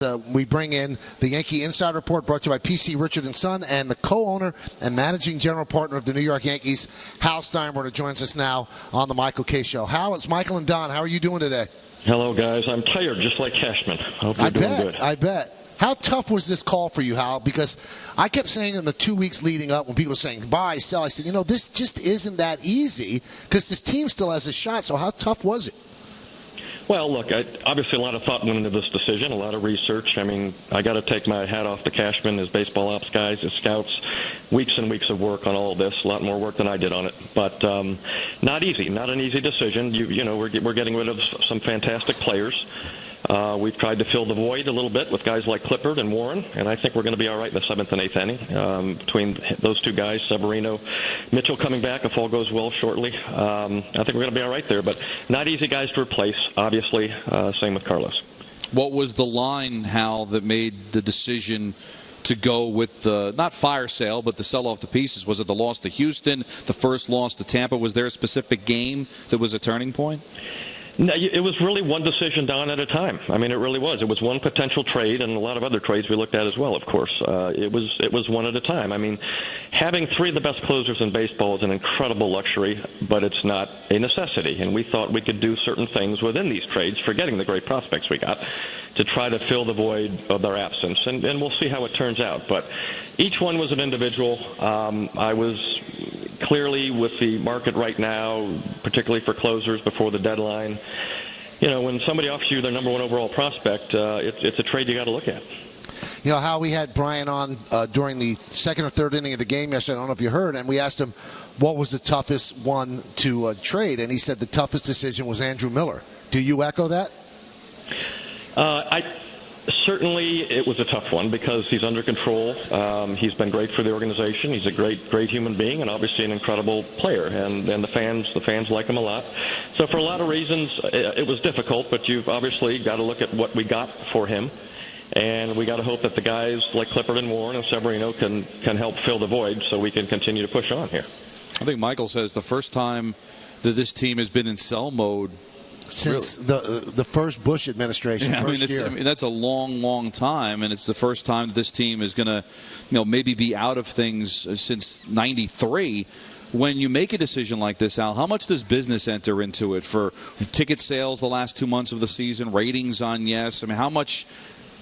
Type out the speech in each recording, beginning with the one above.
We bring in the Yankee Inside Report, brought to you by PC Richard & Son, and the co-owner and managing general partner of the New York Yankees, Hal Steinbrenner, joins us now on the Michael K. Show. Hal, it's Michael and Don. How are you doing today? Hello, guys. I'm tired, just like Cashman. Hope you're doing good. I bet. How tough was this call for you, Hal? Because I kept saying in the 2 weeks leading up, when people were saying, buy, sell, I said, this just isn't that easy because this team still has a shot. So how tough was it? Well, look, obviously a lot of thought went into this decision, a lot of research. I mean, I got to take my hat off to Cashman, his baseball ops guys, his scouts. Weeks and weeks of work on all of this, a lot more work than I did on it. But not easy, not an easy decision. We're getting rid of some fantastic players. We've tried to fill the void a little bit with guys like Clippard and Warren, and I think we're going to be all right in the 7th and 8th inning. Between those two guys, Severino, Mitchell coming back if all goes well shortly. I think we're going to be all right there, but not easy guys to replace, obviously. Same with Carlos. What was the line, Hal, that made the decision to go with not fire sale, but the sell off the pieces? Was it the loss to Houston, the first loss to Tampa? Was there a specific game that was a turning point? No, it was really one decision down at a time. I mean, it really was. It was one potential trade, and a lot of other trades we looked at as well, of course. It was one at a time. I mean, having three of the best closers in baseball is an incredible luxury, but it's not a necessity. And we thought we could do certain things within these trades, forgetting the great prospects we got, to try to fill the void of their absence. And we'll see how it turns out. But each one was an individual. I was clearly with the market right now, particularly for closers before the deadline, when somebody offers you their number one overall prospect, it's a trade you got to look at. How we had Brian on during the second or third inning of the game yesterday, I don't know if you heard, and we asked him what was the toughest one to trade, and he said the toughest decision was Andrew Miller. Do you echo that? Certainly, it was a tough one because he's under control. He's been great for the organization. He's a great human being and obviously an incredible player. And the fans like him a lot. So for a lot of reasons, it was difficult. But you've obviously got to look at what we got for him, and we got to hope that the guys like Clippard and Warren and Severino can help fill the void so we can continue to push on here. I think Michael says the first time that this team has been in sell mode since the first Bush administration. Yeah, that's a long time, and it's the first time that this team is going to, maybe be out of things since '93. When you make a decision like this, Al, how much does business enter into it for ticket sales the last 2 months of the season, ratings on Yes? I mean, how much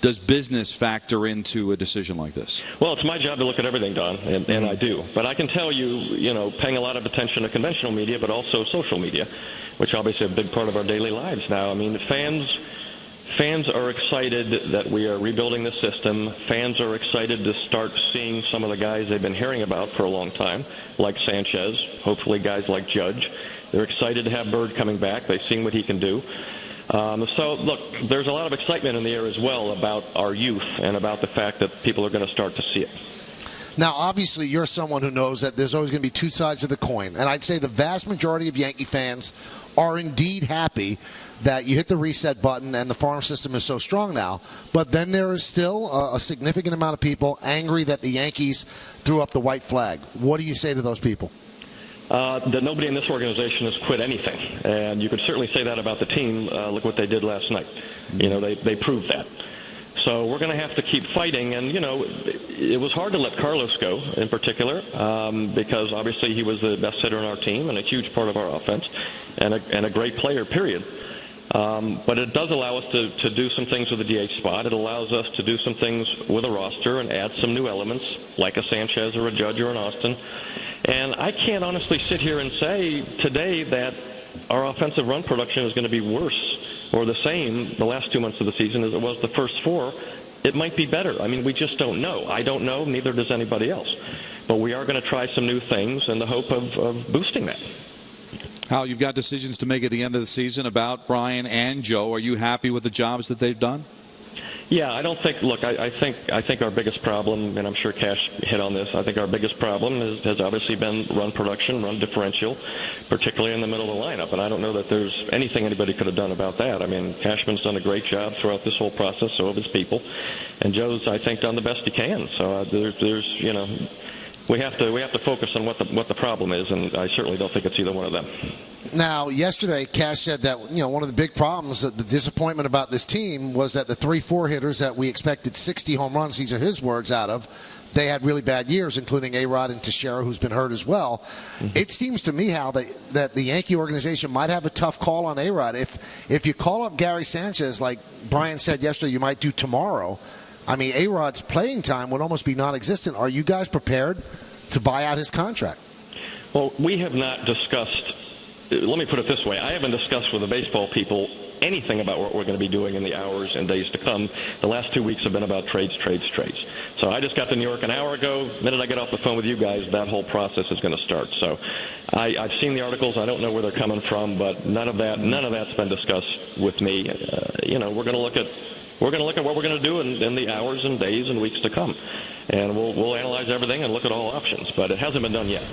does business factor into a decision like this? Well, it's my job to look at everything, Don, and I do. But I can tell you, paying a lot of attention to conventional media, but also social media, which obviously is a big part of our daily lives now. I mean, fans are excited that we are rebuilding the system. Fans are excited to start seeing some of the guys they've been hearing about for a long time, like Sanchez, hopefully guys like Judge. They're excited to have Bird coming back. They've seen what he can do. So, look, there's a lot of excitement in the air as well about our youth and about the fact that people are going to start to see it. Now, obviously, you're someone who knows that there's always going to be two sides of the coin. And I'd say the vast majority of Yankee fans are indeed happy that you hit the reset button and the farm system is so strong now. But then there is still a significant amount of people angry that the Yankees threw up the white flag. What do you say to those people? That nobody in this organization has quit anything. And you could certainly say that about the team. Look what they did last night. They proved that. So we're going to have to keep fighting. And, it was hard to let Carlos go in particular because obviously he was the best hitter on our team and a huge part of our offense and a great player, period. But it does allow us to do some things with the DH spot. It allows us to do some things with a roster and add some new elements like a Sanchez or a Judge or an Austin. And I can't honestly sit here and say today that our offensive run production is going to be worse or the same the last 2 months of the season as it was the first 4. It might be better. I mean, we just don't know. I don't know, neither does anybody else. But we are going to try some new things in the hope of boosting that. Hal, you've got decisions to make at the end of the season about Brian and Joe. Are you happy with the jobs that they've done? Yeah, I don't think. Look, I think our biggest problem, and I'm sure Cash hit on this. I think our biggest problem has obviously been run production, run differential, particularly in the middle of the lineup. And I don't know that there's anything anybody could have done about that. I mean, Cashman's done a great job throughout this whole process. So have his people, and Joe's, I think, done the best he can. So there's we have to focus on what the problem is, and I certainly don't think it's either one of them. Now, yesterday, Cash said that one of the big problems, the disappointment about this team was that the 3-4 hitters that we expected 60 home runs, these are his words, out of, they had really bad years, including A-Rod and Teixeira, who's been hurt as well. Mm-hmm. It seems to me, Hal, that the Yankee organization might have a tough call on A-Rod. If you call up Gary Sanchez, like Brian said yesterday, you might do tomorrow, I mean, A-Rod's playing time would almost be non-existent. Are you guys prepared to buy out his contract? Well, we have not discussed, let me put it this way, I haven't discussed with the baseball people anything about what we're going to be doing in the hours and days to come. The last 2 weeks have been about trades. So I just got to New York an hour ago. The minute I get off the phone with you guys, that whole process is going to start. So I've seen the articles. I don't know where they're coming from, but none of that's been discussed with me. We're going to look at what we're going to do in the hours and days and weeks to come, and we'll analyze everything and look at all options. But it hasn't been done yet.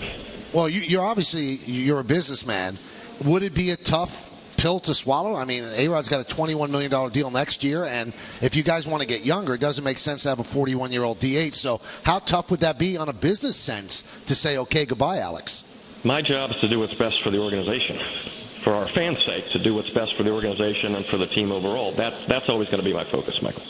Well, you're a businessman. Would it be a tough pill to swallow? I mean, A-Rod's got a $21 million deal next year, and if you guys want to get younger, it doesn't make sense to have a 41-year-old DH. So how tough would that be on a business sense to say, okay, goodbye, Alex? My job is to do what's best for the organization, for our fans' sake, to do what's best for the organization and for the team overall. That's always going to be my focus, Michael.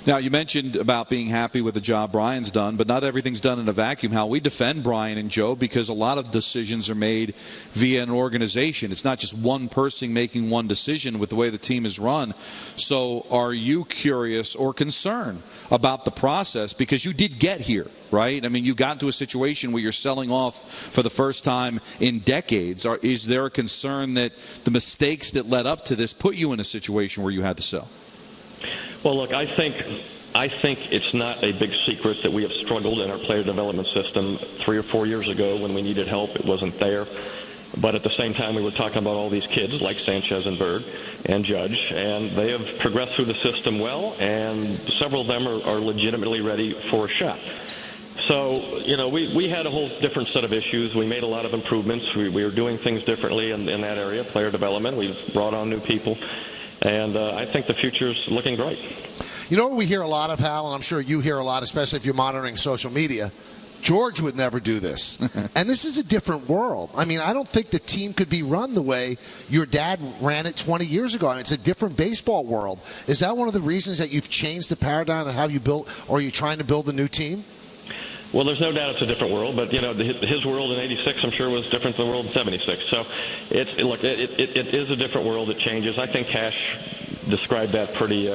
Now, you mentioned about being happy with the job Brian's done, but not everything's done in a vacuum. How we defend Brian and Joe, because a lot of decisions are made via an organization. It's not just one person making one decision with the way the team is run. So are you curious or concerned about the process? Because you did get here, right? I mean, you got into a situation where you're selling off for the first time in decades. Is there a concern that the mistakes that led up to this put you in a situation where you had to sell? Well, look, I think it's not a big secret that we have struggled in our player development system 3 or 4 years ago when we needed help. It wasn't there. But at the same time, we were talking about all these kids like Sanchez and Bird and Judge, and they have progressed through the system well, and several of them are legitimately ready for a shot. So, we had a whole different set of issues. We made a lot of improvements. We were doing things differently in that area, player development. We've brought on new people. And I think the future's looking great. You know what we hear a lot of, Hal, and I'm sure you hear a lot, especially if you're monitoring social media? George would never do this. And this is a different world. I mean, I don't think the team could be run the way your dad ran it 20 years ago. I mean, it's a different baseball world. Is that one of the reasons that you've changed the paradigm and how you built, or are you trying to build a new team? Well, there's no doubt it's a different world, but his world in '86, I'm sure, was different than the world in '76. So, it is a different world. It changes. I think Cash described that pretty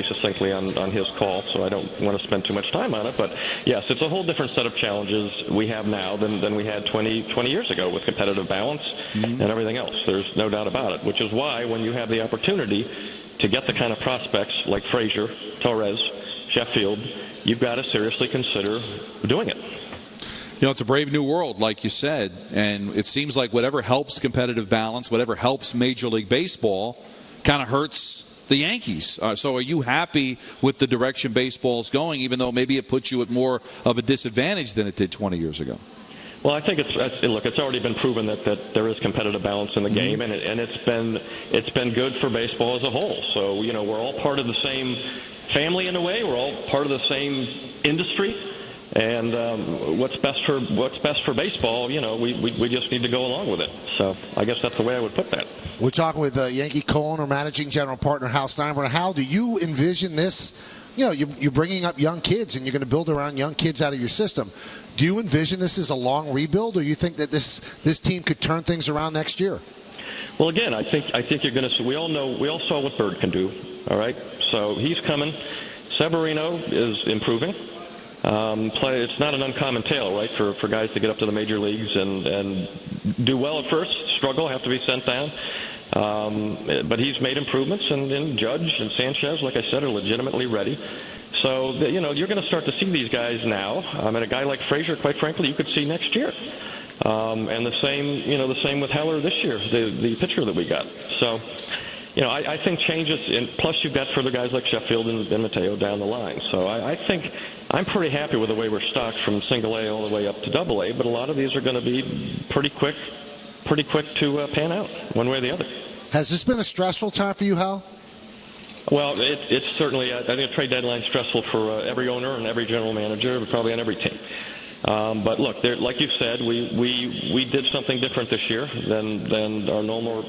succinctly on his call. So I don't want to spend too much time on it. But yes, it's a whole different set of challenges we have now than we had 20 years ago with competitive balance and everything else. There's no doubt about it. Which is why when you have the opportunity to get the kind of prospects like Frazier, Torres, Sheffield, you've got to seriously consider doing it. It's a brave new world, like you said, and it seems like whatever helps competitive balance, whatever helps Major League Baseball, kind of hurts the Yankees. So are you happy with the direction baseball's going, even though maybe it puts you at more of a disadvantage than it did 20 years ago? Well, I think it's already been proven that there is competitive balance in the game, and it's been good for baseball as a whole. So we're all part of the same family in a way. We're all part of the same industry, and what's best for baseball, we just need to go along with it. So I guess that's the way I would put that. We're talking with Yankee co-owner, managing general partner Hal Steinbrenner. Hal, do you envision this? You're bringing up young kids, and you're going to build around young kids out of your system. Do you envision this as a long rebuild, or you think that this team could turn things around next year? Well, again, I think you're going to see. We all saw what Bird can do. All right, so he's coming. Severino is improving. It's not an uncommon tale, right, for guys to get up to the major leagues and do well at first, struggle, have to be sent down. But he's made improvements, and Judge and Sanchez, like I said, are legitimately ready. So, you're going to start to see these guys now. And a guy like Frazier, quite frankly, you could see next year. And the same with Heller this year, the pitcher that we got. So, I think changes, and plus you've got further guys like Sheffield and Mateo down the line. So I think I'm pretty happy with the way we're stocked from single A all the way up to double A, but a lot of these are going to be pretty quick to pan out one way or the other. Has this been a stressful time for you, Hal? Well, it's certainly, I think a trade deadline is stressful for every owner and every general manager, probably on every team. But look, like you said, we did something different this year than our normal,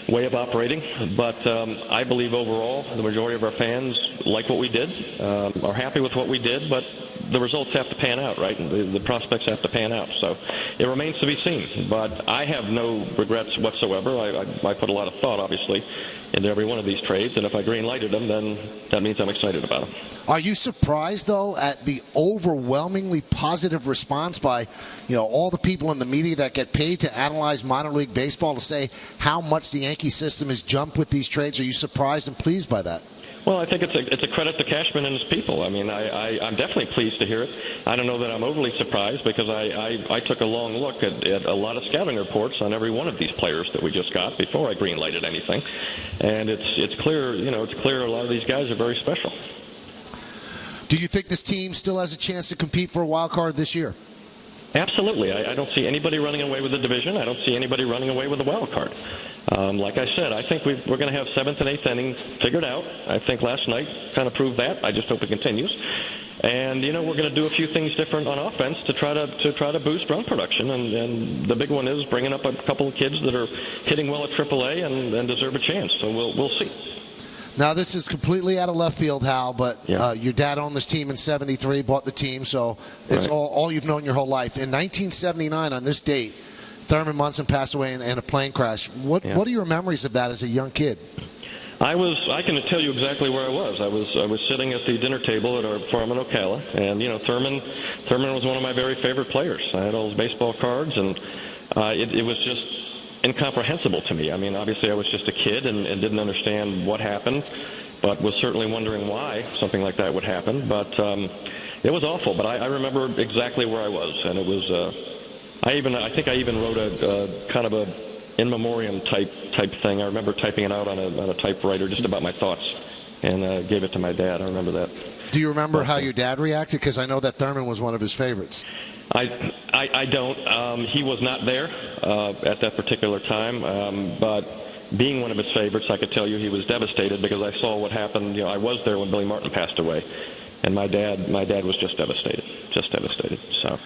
way of operating. But I believe overall the majority of our fans like what we did, are happy with what we did, but the results have to pan out, right? The prospects have to pan out. So it remains to be seen. But I have no regrets whatsoever. I put a lot of thought, obviously, into every one of these trades, and if I green-lighted them, then that means I'm excited about them. Are you surprised, though, at the overwhelmingly positive response by, all the people in the media that get paid to analyze minor league baseball to say how much the Yankee system has jumped with these trades? Are you surprised and pleased by that? Well, I think it's a credit to Cashman and his people. I mean, I'm definitely pleased to hear it. I don't know that I'm overly surprised because I took a long look at a lot of scouting reports on every one of these players that we just got before I green-lighted anything, and it's clear, it's clear a lot of these guys are very special. Do you think this team still has a chance to compete for a wild card this year? Absolutely. I don't see anybody running away with the division. I don't see anybody running away with the wild card. Like I said, I think we're going to have 7th and 8th innings figured out. I think last night kind of proved that. I just hope it continues. And, we're going to do a few things different on offense to try to boost run production. And the big one is bringing up a couple of kids that are hitting well at AAA and deserve a chance. So we'll see. Now, this is completely out of left field, Hal, but Yeah. your dad owned this team in '73, bought the team, so it's Right. all you've known your whole life. In 1979, on this date, Thurman Munson passed away in a plane crash. What are your memories of that as a young kid? I can tell you exactly where I was. I was sitting at the dinner table at our farm in Ocala, and Thurman was one of my very favorite players. I had all his baseball cards, and it was just incomprehensible to me. I mean, obviously I was just a kid and didn't understand what happened, but was certainly wondering why something like that would happen. But it was awful. But I remember exactly where I was, and it was. I think I even wrote a kind of a in memoriam type thing. I remember typing it out on a typewriter just about my thoughts, and gave it to my dad. I remember that. Do you remember how your dad reacted? Because I know that Thurman was one of his favorites. I don't. He was not there at that particular time, but being one of his favorites, I could tell you he was devastated because I saw what happened. I was there when Billy Martin passed away, and my dad was just devastated. So.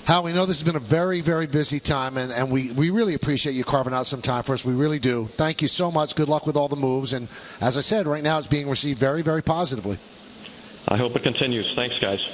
Hal, we know this has been a very, very busy time, and we really appreciate you carving out some time for us. We really do. Thank you so much. Good luck with all the moves. And as I said, right now it's being received very, very positively. I hope it continues. Thanks, guys.